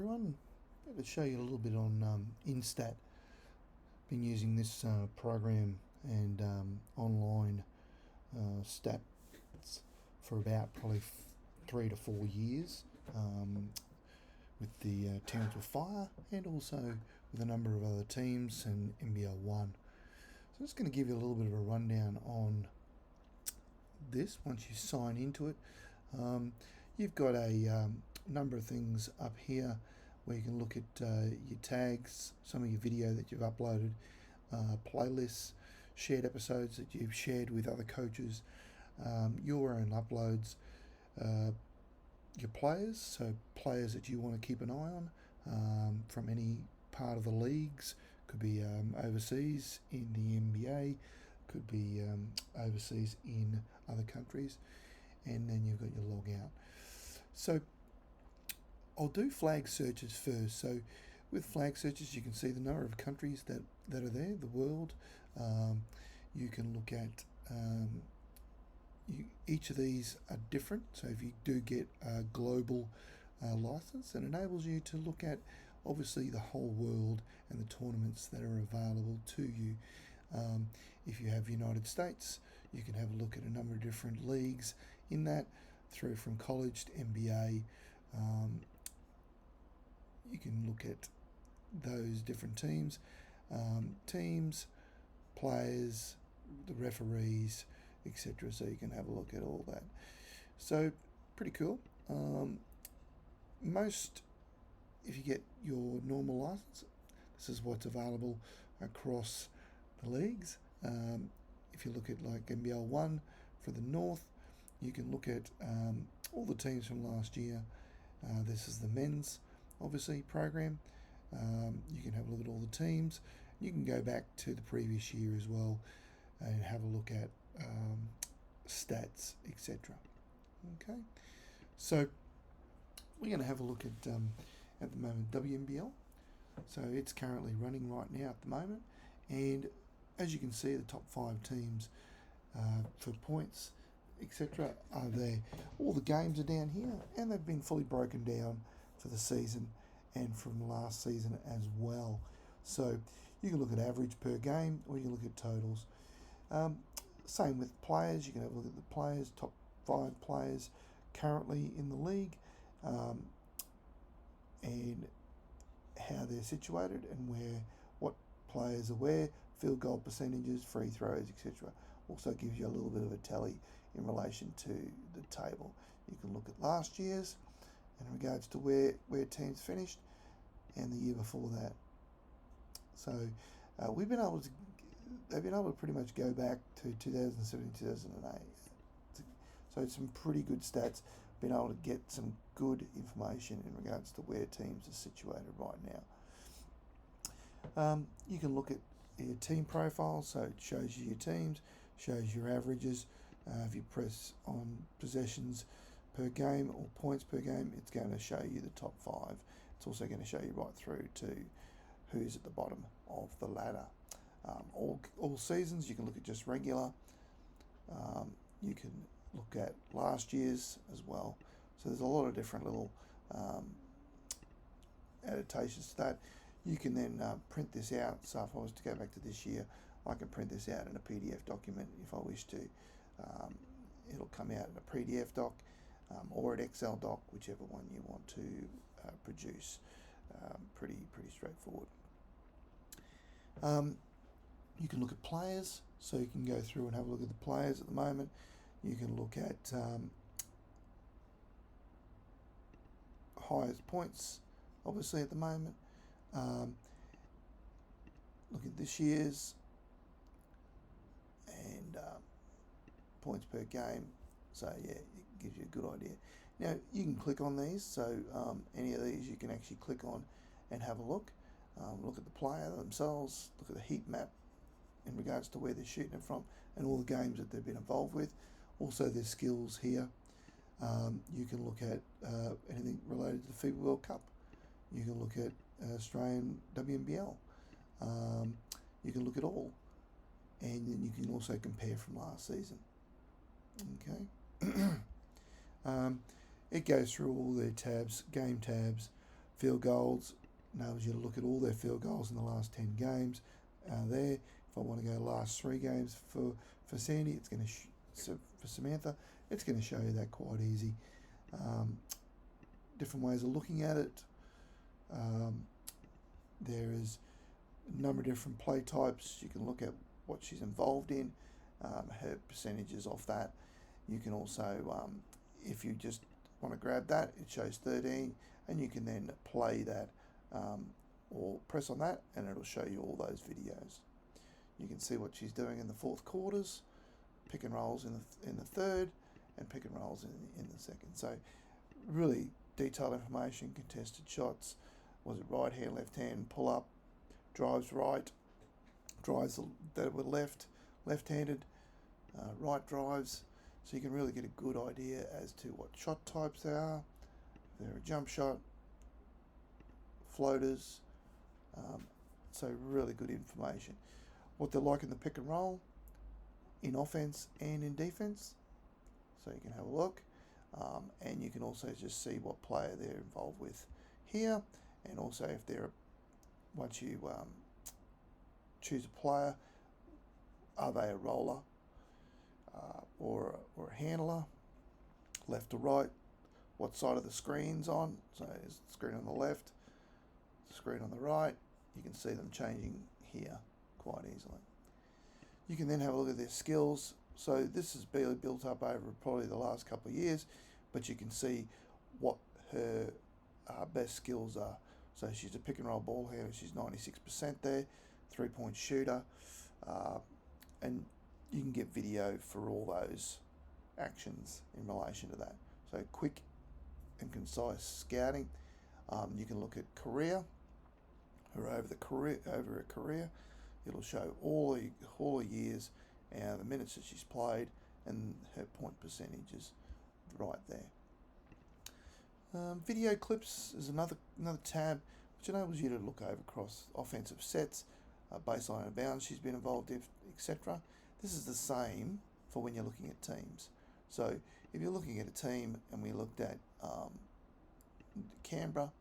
everyone. I'm going to show you a little bit on Instat. Been using this program and online stats for about probably 3 to 4 years with the Towns with Fire and also with a number of other teams and WMBL 1. So I'm just going to give you a little bit of a rundown on this once you sign into it. You've got a number of things up here where you can look at your tags, some of your video that you've uploaded, playlists, shared episodes that you've shared with other coaches, your own uploads, your players, so players that you want to keep an eye on from any part of the leagues. Could be overseas in the NBA, could be overseas in other countries, and then you've got your log out. So I'll do flag searches first. So with flag searches, you can see the number of countries that are there, the world. You can look at each of these are different. So if you do get a global license, it enables you to look at obviously the whole world and the tournaments that are available to you. If you have United States, you can have a look at a number of different leagues in that, through from college to NBA. You can look at those different teams, players, the referees, etc. So you can have a look at all that. So pretty cool. If you get your normal license, this is what's available across the leagues. If you look at like WMBL 1 for the North, you can look at all the teams from last year. This is the men's, obviously, program. You can have a look at all the teams. You can go back to the previous year as well and have a look at stats, etc. Okay, so we're going to have a look at the moment WMBL. So it's currently running right now at the moment, and as you can see, the top 5 teams for points, etc. are there. All the games are down here, and they've been fully broken down for the season and from last season as well. So you can look at average per game, or you can look at totals. Same with players. You can have a look at the players, top 5 players currently in the league, and how they're situated and what players are where, field goal percentages, free throws, etc. Also gives you a little bit of a tally in relation to the table. You can look at last year's in regards to where teams finished and the year before that. So they've been able to pretty much go back to 2007, 2008. So it's some pretty good stats. Been able to get some good information in regards to where teams are situated right now. You can look at your team profile, so it shows you your teams, shows your averages. If you press on possessions per game or points per game, it's going to show you the top 5. It's also going to show you right through to who's at the bottom of the ladder. All seasons, you can look at just regular. You can look at last year's as well. So there's a lot of different little adaptations to that. You can then print this out. So if I was to go back to this year, I can print this out in a PDF document if I wish to. It'll come out in a PDF doc or an Excel doc, whichever one you want to produce. Pretty straightforward. You can look at players, so you can go through and have a look at the players at the moment. You can look at highest points, obviously, at the moment. Look at this year's and points per game. So yeah, it gives you a good idea. Now you can click on these, so any of these you can actually click on and have a look. Look at the player themselves, look at the heat map in regards to where they're shooting it from and all the games that they've been involved with. Also their skills here. You can look at anything related to the FIBA World Cup. You can look at Australian WMBL. You can look at all, and then you can also compare from last season. Okay. It goes through all their tabs, game tabs, Field goals enables you to look at all their field goals in the last 10 games. There, if I want to go last 3 games for Sandy, it's going to for Samantha, it's going to show you that quite easy. Different ways of looking at it. There is a number of different play types. You can look at what she's involved in, her percentages off that. You can also, if you just want to grab that, it shows 13, and you can then play that or press on that, and it'll show you all those videos. You can see what she's doing in the 4th quarters, pick and rolls in the 3rd, and pick and rolls in the 2nd. So really detailed information, contested shots. Was it right hand, left hand, pull up, drives right, drives that were left-handed, right drives. So you can really get a good idea as to what shot types they are. If they're a jump shot, floaters. So really good information. What they're like in the pick and roll, in offense and in defense. So you can have a look. And you can also just see what player they're involved with here. And also if they're, once you choose a player, are they a roller or a handler, left to right, what side of the screen's on. So is the screen on the left, the screen on the right. You can see them changing here quite easily. You can then have a look at their skills. So this has been built up over probably the last couple of years, but you can see what her best skills are. So she's a pick and roll ball handler. She's 96% there, 3-point shooter, and you can get video for all those actions in relation to that. So quick and concise scouting. You can look at career, or over a career. It'll show all the years and the minutes that she's played and her point percentages right there. Video clips is another tab which enables you to look over across offensive sets, baseline and bounds she's been involved in, etc. This is the same for when you're looking at teams. So if you're looking at a team, and we looked at Canberra,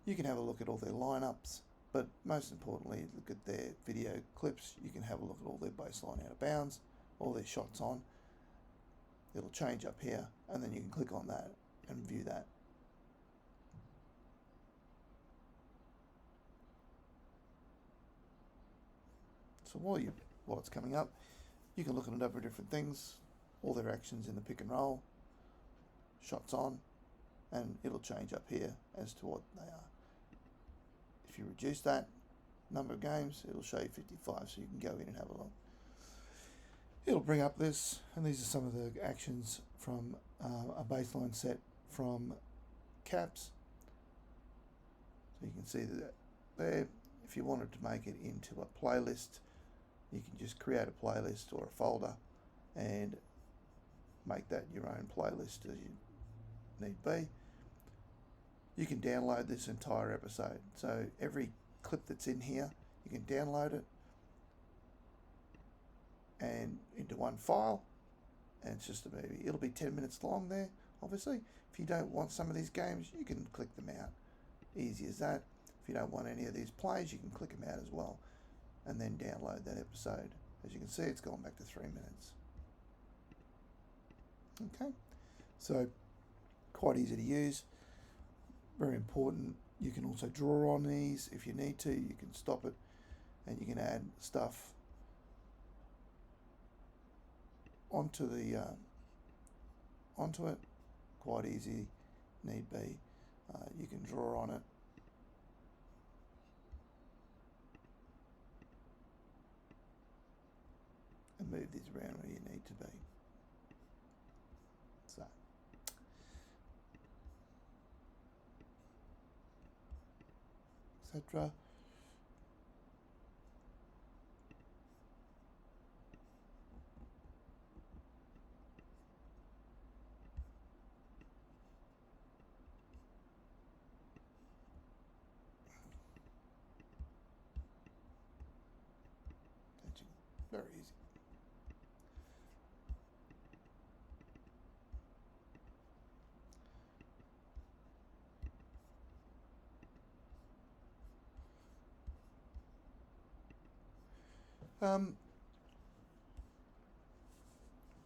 you can have a look at all their lineups, but most importantly, look at their video clips. You can have a look at all their baseline out of bounds, all their shots on. It'll change up here, and then you can click on that and view that. So while it's coming up, you can look at a number of different things, all their actions in the pick and roll, shots on, and it'll change up here as to what they are. If you reduce that number of games, it'll show you 55, so you can go in and have a look. It'll bring up this, and these are some of the actions from a baseline set from Caps. So you can see that there. If you wanted to make it into a playlist, you can just create a playlist or a folder and make that your own playlist as you need be. You can download this entire episode. So every clip that's in here, you can download it and into one file, and it's just a movie. It'll be 10 minutes long there, obviously. If you don't want some of these games, you can click them out. Easy as that. If you don't want any of these plays, you can click them out as well, and then download that episode. As you can see, it's gone back to 3 minutes. Okay, so quite easy to use, very important. You can also draw on these if you need to. You can stop it, and you can add stuff onto it. Quite easy, need be. You can draw on it. And move these around where you need to be. So, etc. Very easy.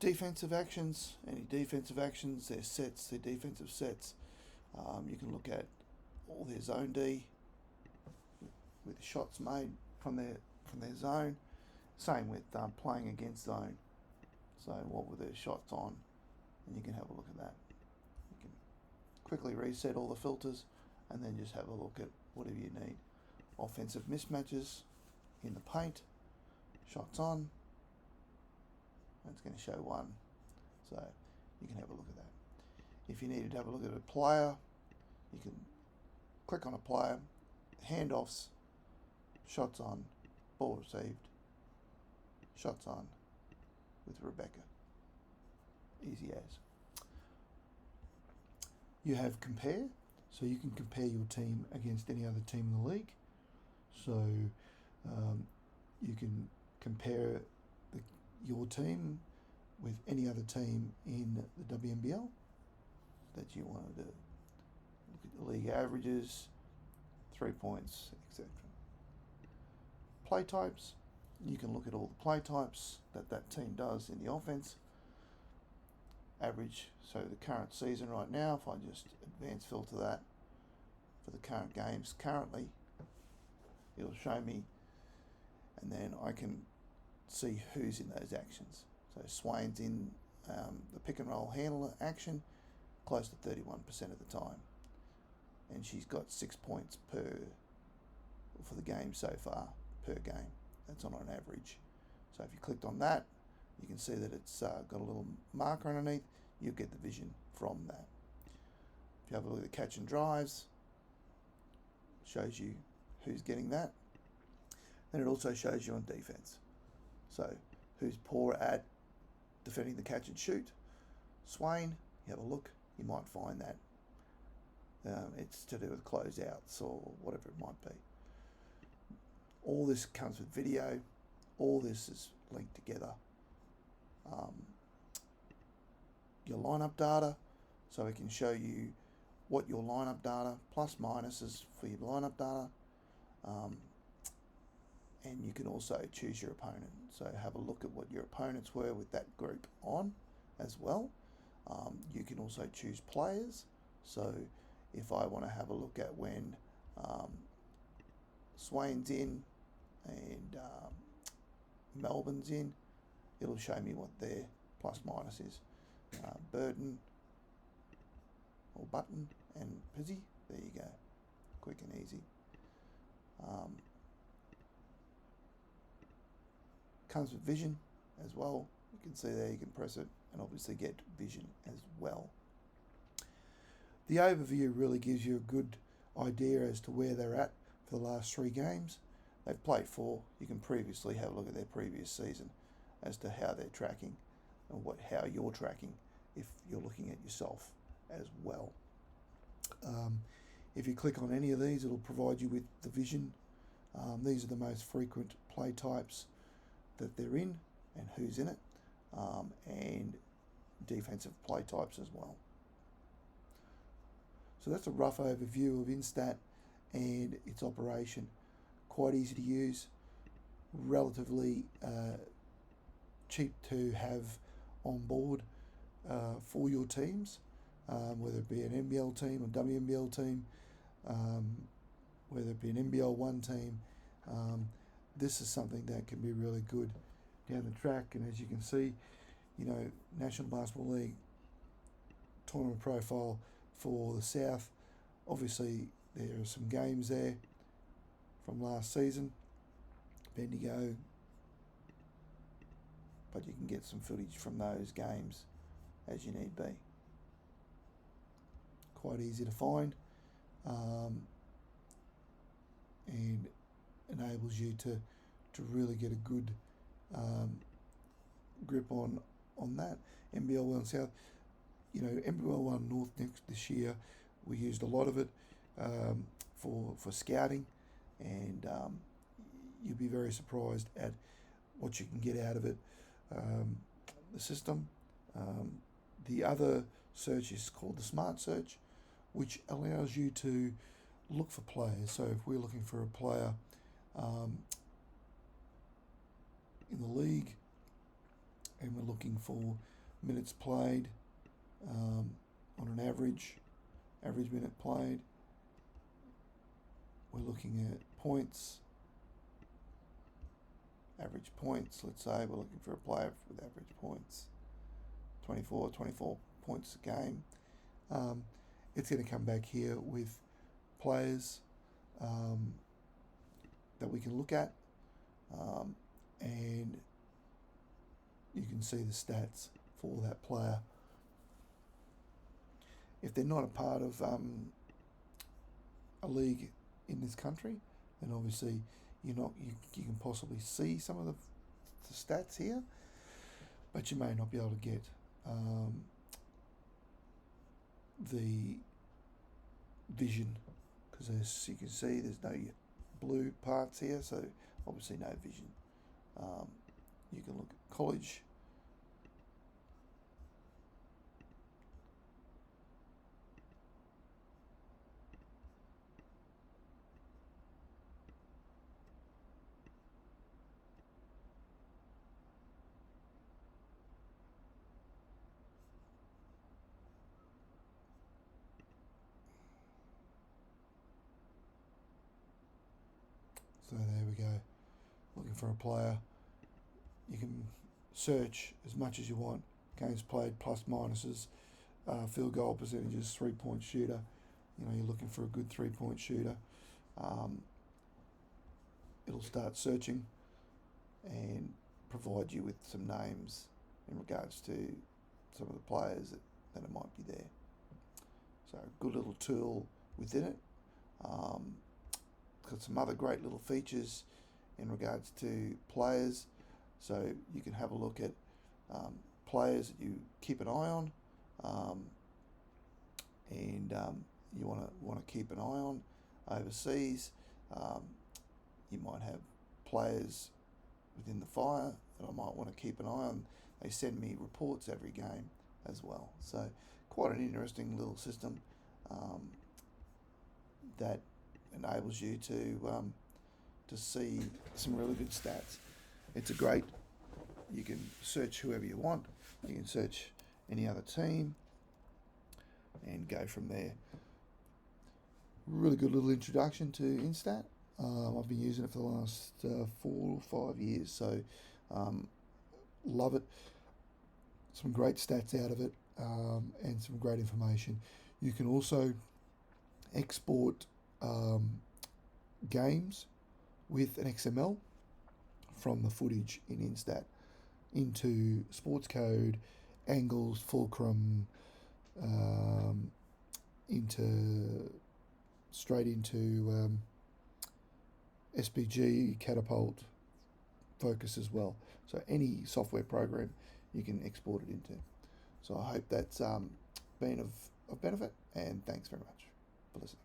Defensive actions, any defensive actions, their sets, their defensive sets. You can look at all their zone D with shots made from their zone. Same with playing against zone. So what were their shots on? And you can have a look at that. You can quickly reset all the filters and then just have a look at whatever you need. Offensive mismatches in the paint, shots on. It's going to show one, so you can have a look at that. If you needed to have a look at a player, you can click on a player, handoffs, shots on, ball received, shots on with Rebecca. Easy as. You have compare, so you can compare your team against any other team in the league. So you can compare your team with any other team in the WMBL that you wanted to look at the league averages, 3 points, etc. Play types, you can look at all the play types that team does in the offense. Average, so the current season right now, if I just advance filter that for the current games currently, it'll show me, and then I can see who's in those actions. So Swain's in the pick and roll handler action close to 31% of the time, and she's got 6 points for the game so far per game. That's on an average. So if you clicked on that, you can see that it's got a little marker underneath. You'll get the vision from that. If you have a look at the catch and drives, it shows you who's getting that. Then it also shows you on defense. So who's poor at defending the catch and shoot. Swain, you have a look, you might find that. It's to do with closeouts or whatever it might be. All this comes with video. All this is linked together. Your lineup data, so it can show you what your lineup data, plus minuses for your lineup data. And you can also choose your opponent. So have a look at what your opponents were with that group on as well. You can also choose players. So if I want to have a look at when Swain's in and Melbourne's in, it'll show me what their plus minus is. Burden or Button and Pizzy, there you go. Quick and easy. Comes with vision as well. You can see there, you can press it and obviously get vision as well. The overview really gives you a good idea as to where they're at for the last 3 games. They've played 4. You can previously have a look at their previous season as to how they're tracking and how you're tracking if you're looking at yourself as well. If you click on any of these, it'll provide you with the vision. These are the most frequent play types that they're in and who's in it, and defensive play types as well. So that's a rough overview of Instat and its operation. Quite easy to use, relatively cheap to have on board for your teams, whether it be an NBL team or WMBL team, whether it be an NBL 1 team. This is something that can be really good down the track. And as you can see, National Basketball League tournament profile for the South. Obviously, there are some games there from last season, Bendigo, but you can get some footage from those games as you need be. Quite easy to find, and enables you to really get a good grip on that. NBL 1 South, NBL 1 North this year, we used a lot of it for scouting, and you'll be very surprised at what you can get out of it. The system. The other search is called the Smart Search, which allows you to look for players. So if we're looking for a player in the league, and we're looking for minutes played on an average minute played. We're looking at points, average points. Let's say we're looking for a player with average points, 24 points a game. It's going to come back here with players that we can look at, and you can see the stats for that player. If they're not a part of a league in this country, then obviously you can possibly see some of the stats here, but you may not be able to get the vision, because as you can see, there's no blue parts here, so obviously no vision. You can look at college. So there we go. Looking for a player. You can search as much as you want. Games played, plus minuses, field goal percentages, 3-point shooter. You're looking for a good 3-point shooter. It'll start searching and provide you with some names in regards to some of the players that it might be there. So a good little tool within it. Got some other great little features in regards to players, so you can have a look at players that you keep an eye on, and you want to keep an eye on overseas. You might have players within the Fire that I might want to keep an eye on. They send me reports every game as well, so quite an interesting little system that enables you to see some really good stats. It's you can search whoever you want, you can search any other team and go from there. Really good little introduction to Instat. I've been using it for the last 4 or 5 years, so love it. Some great stats out of it, and some great information. You can also export games with an XML from the footage in Instat into sports code, angles, fulcrum, straight into SPG, catapult, focus as well. So any software program you can export it into. So I hope that's been of benefit, and thanks very much for listening.